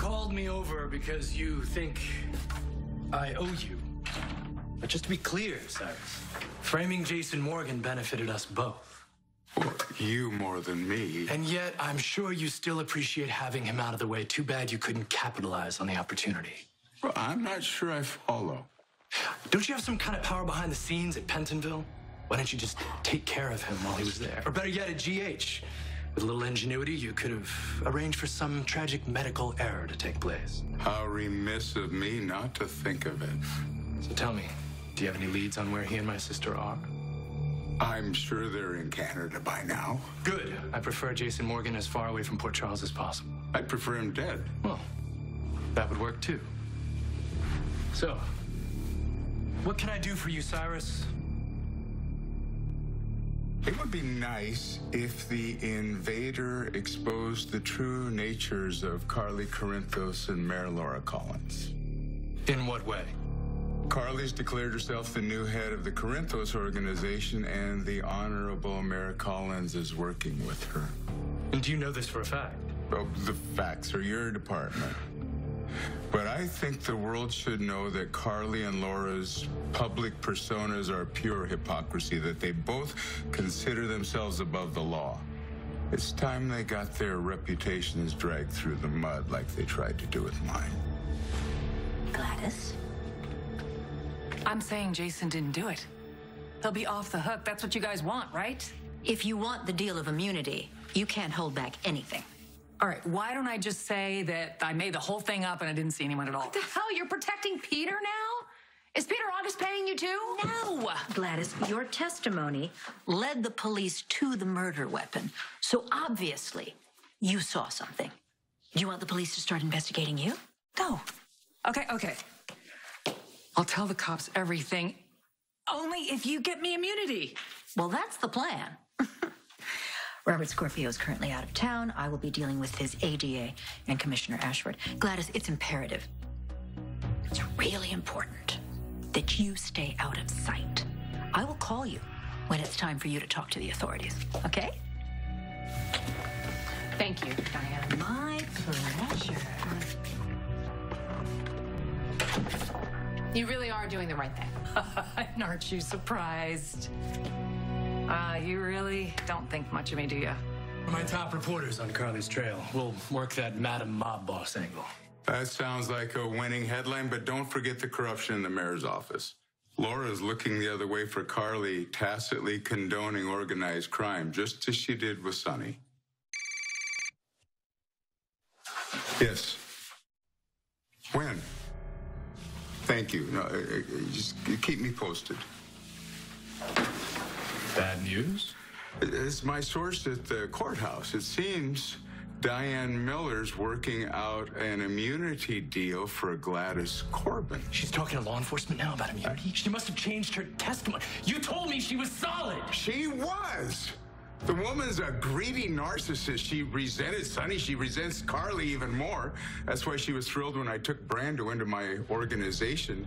called me over because you think I owe you. But just to be clear, Cyrus, framing Jason Morgan benefited us both. Well, you more than me. And yet, I'm sure you still appreciate having him out of the way. Too bad you couldn't capitalize on the opportunity. Well, I'm not sure I follow. Don't you have some kind of power behind the scenes at Pentonville? Why don't you just take care of him while he was there? Or better yet, at GH. With a little ingenuity, you could have arranged for some tragic medical error to take place. How remiss of me not to think of it. So tell me, do you have any leads on where he and my sister are? I'm sure they're in Canada by now. Good. I prefer Jason Morgan as far away from Port Charles as possible. I'd prefer him dead. Well, that would work too. So, what can I do for you, Cyrus? It would be nice if the invader exposed the true natures of Carly Corinthos and Mary Laura Collins. In what way? Carly's declared herself the new head of the Corinthos organization, and the Honorable Mary Collins is working with her. And do you know this for a fact? Well, the facts are your department. But I think the world should know that Carly and Laura's public personas are pure hypocrisy, that they both consider themselves above the law. It's time they got their reputations dragged through the mud like they tried to do with mine. Gladys? I'm saying Jason didn't do it. He'll be off the hook. That's what you guys want, right? If you want the deal of immunity, you can't hold back anything. All right, why don't I just say that I made the whole thing up and I didn't see anyone at all? What the hell? You're protecting Peter now? Is Peter August paying you too? No! Gladys, your testimony led the police to the murder weapon. So obviously, you saw something. Do you want the police to start investigating you? No. Okay. I'll tell the cops everything, only if you get me immunity. Well, that's the plan. Robert Scorpio is currently out of town. I will be dealing with his ADA and Commissioner Ashford. Gladys, it's imperative. It's really important that you stay out of sight. I will call you when it's time for you to talk to the authorities, okay? Thank you, Diane. My pleasure. You really are doing the right thing. And aren't you surprised? You really don't think much of me, do you? My top reporters on Carly's trail. We'll work that Madam Mob Boss angle. That sounds like a winning headline, but don't forget the corruption in the mayor's office. Laura's looking the other way for Carly, tacitly condoning organized crime, just as she did with Sonny. Yes. When? Thank you. No, just keep me posted. Bad news? It's my source at the courthouse. It seems Diane Miller's working out an immunity deal for Gladys Corbin. She's talking to law enforcement now about immunity? She must have changed her testimony. You told me she was solid. She was. The woman's a greedy narcissist. She resented Sonny. She resents Carly even more. That's why she was thrilled when I took Brando into my organization.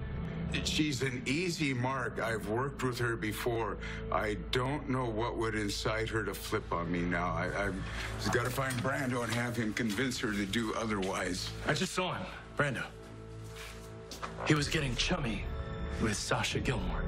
She's an easy mark. I've worked with her before. I don't know what would incite her to flip on me now. I've just got to find Brando and have him convince her to do otherwise. I just saw him, Brando. He was getting chummy with Sasha Gilmore.